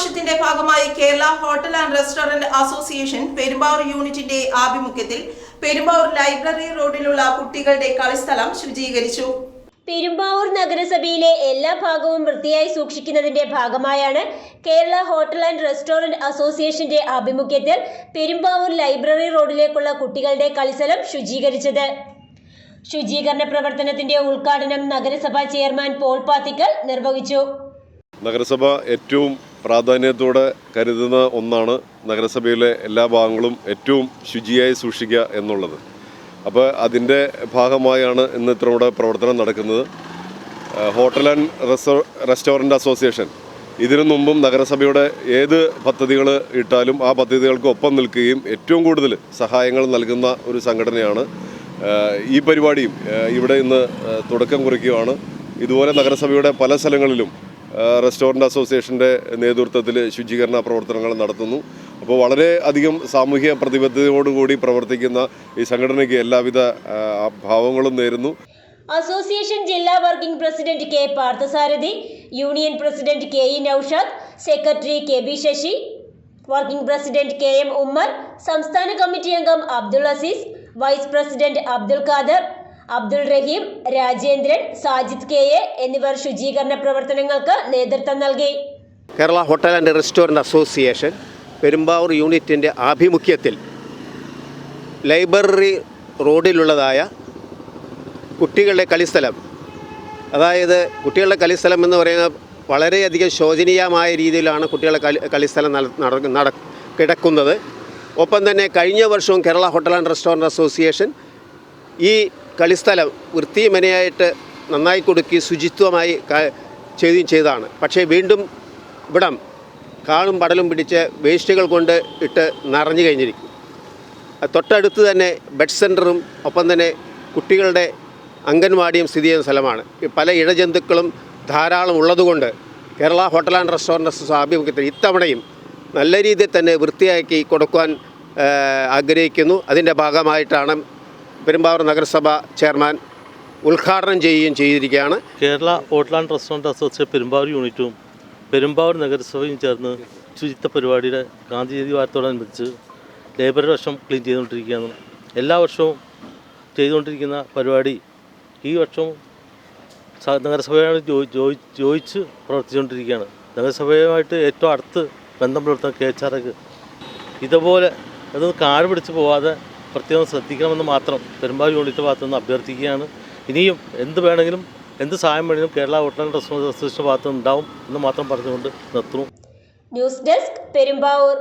ഓണാഘോഷത്തിന്റെ ഭാഗമായി Kerala hotel and restaurant association Perumbavoor യൂണിറ്റിന്റെ ആഭിമുഖ്യത്തിൽ പെരുമ്പാവൂർ ലൈബ്രറി റോഡിലുള്ള കുട്ടികളുടെ കളിസ്ഥലം ശുചീകരിച്ചു. പെരുമ്പാവൂർ നഗരസഭയിലെ എല്ലാ ഭാഗവും വൃത്തിയായി സൂക്ഷിക്കുന്നതിന്റെ ഭാഗമായാണ് കേരള ഹോട്ടൽ ആൻഡ് റെസ്റ്റോറന്റ് അസോസിയേഷന്റെ ആഭിമുഖ്യത്തിൽ പെരുമ്പാവൂർ ലൈബ്രറി റോഡിലേക്കുള്ള കുട്ടികളുടെ കളിസ്ഥലം ശുചീകരിച്ചത്. ശുചീകരണ പ്രവർത്തനത്തിന്റെ ഉദ്ഘാടനം നഗരസഭാ ചെയർമാൻ പോൾ പാത്തിക്കൽ നിർവഹിച്ചു. നഗരസഭ ഏറ്റവും പ്രാധാന്യത്തോടെ കരുതുന്ന ഒന്നാണ് നഗരസഭയിലെ എല്ലാ ഭാഗങ്ങളും ഏറ്റവും ശുചിയായി സൂക്ഷിക്കുക എന്നുള്ളത്. അപ്പോൾ അതിൻ്റെ ഭാഗമായാണ് ഇന്ന് ഇത്രയുടെ പ്രവർത്തനം നടക്കുന്നത്. ഹോട്ടൽ ആൻഡ് റെസ്റ്റോറൻറ്റ് അസോസിയേഷൻ ഇതിനു മുമ്പും നഗരസഭയുടെ ഏത് പദ്ധതികൾ ഇട്ടാലും ആ പദ്ധതികൾക്ക് ഒപ്പം നിൽക്കുകയും ഏറ്റവും കൂടുതൽ സഹായങ്ങൾ നൽകുന്ന ഒരു സംഘടനയാണ്. ഈ പരിപാടിയും ഇവിടെ ഇന്ന് തുടക്കം കുറിക്കുകയാണ്. ഇതുപോലെ നഗരസഭയുടെ പല സ്ഥലങ്ങളിലും റെസ്റ്റോറൻറ്റ് അസോസിയേഷൻ്റെ നേതൃത്വത്തിൽ ശുചീകരണ പ്രവർത്തനങ്ങൾ നടത്തുന്നു. അപ്പോൾ വളരെ അധികം സാമൂഹ്യ പ്രതിബദ്ധതയോടുകൂടി പ്രവർത്തിക്കുന്ന ഈ സംഘടനയ്ക്ക് എല്ലാവിധ ഭാവങ്ങളും നേരുന്നു. അസോസിയേഷൻ ജില്ലാ working president K Parthasarathy, union president K E Naushad, secretary K B Sasi, working president K M Ummer, സംസ്ഥാന കമ്മിറ്റി അംഗം Abdul Aziz, vice president Abdul Khader, Abdul Rahim, Rajendran, Sajid K A എന്നിവർ ശുചീകരണ പ്രവർത്തനങ്ങൾക്ക് നേതൃത്വം നൽകി. Kerala hotel and restaurant association Perumbavoor യൂണിറ്റിൻ്റെ ആഭിമുഖ്യത്തിൽ ലൈബ്രറി റോഡിലുള്ളതായ കുട്ടികളുടെ കളിസ്ഥലം, അതായത് കുട്ടികളുടെ കളിസ്ഥലം എന്ന് പറയുന്നത് വളരെയധികം ശോചനീയമായ രീതിയിലാണ് കുട്ടികളുടെ കളിസ്ഥലം കിടക്കുന്നത്. ഒപ്പം തന്നെ കഴിഞ്ഞ വർഷവും Kerala hotel and restaurant association ഈ കളിസ്ഥലം വൃത്തിമനയായിട്ട് നന്നായി കൊടുക്കി ശുചിത്വമായി ചെയ്തതാണ്. പക്ഷേ വീണ്ടും ഇവിടം കാടും പടലും പിടിച്ച് വേസ്റ്റുകൾ കൊണ്ട് ഇട്ട് നിറഞ്ഞു കഴിഞ്ഞിരിക്കും. തൊട്ടടുത്ത് തന്നെ ബെഡ് സെൻറ്ററും ഒപ്പം തന്നെ കുട്ടികളുടെ അംഗൻവാടിയും സ്ഥിതി ചെയ്യുന്ന സ്ഥലമാണ്. പല ഇഴജന്തുക്കളും ധാരാളം ഉള്ളതുകൊണ്ട് Kerala hotel and restaurant association ആഭിമുഖ്യത്തിൽ ഇത്തവണയും നല്ല രീതിയിൽ തന്നെ വൃത്തിയാക്കി കൊടുക്കുവാൻ ആഗ്രഹിക്കുന്നു. അതിൻ്റെ ഭാഗമായിട്ടാണ് പെരുമ്പാവൂർ നഗരസഭ ചെയർമാൻ ഉദ്ഘാടനം ചെയ്യുകയും ചെയ്തിരിക്കുകയാണ്. Kerala hotel and restaurant association Perumbavoor യൂണിറ്റും പെരുമ്പാവൂർ നഗരസഭയും ചേർന്ന് ശുചിത്വ പരിപാടിയുടെ ഗാന്ധി ജയന്തി വാരത്തോടനുബന്ധിച്ച് ലൈബ്രറി വർഷം ക്ലീൻ ചെയ്തുകൊണ്ടിരിക്കുകയാണ്. എല്ലാ വർഷവും ചെയ്തുകൊണ്ടിരിക്കുന്ന പരിപാടി ഈ വർഷവും നഗരസഭയോട് ചോദിച്ച് പ്രവർത്തിച്ചുകൊണ്ടിരിക്കുകയാണ്. നഗരസഭയുമായിട്ട് ഏറ്റവും അടുത്ത് ബന്ധം പുലർത്തുന്ന KHRക്ക് ഇതുപോലെ അതൊന്ന് കാട് പിടിച്ച് പോവാതെ പ്രത്യേകം ശ്രദ്ധിക്കണമെന്ന് മാത്രം പെരുമ്പാവൂർ യൂണിറ്റ് ഭാഗത്തു നിന്ന് അഭ്യർത്ഥിക്കുകയാണ്. ഇനിയും എന്ത് വേണമെങ്കിലും എന്ത് സഹായം വേണമെങ്കിലും Kerala hotel and restaurant association ഭാഗത്തു നിന്ന് ഉണ്ടാവും എന്ന് മാത്രം പറഞ്ഞുകൊണ്ട് നിർത്തുന്നു. News desk Perumbavoor.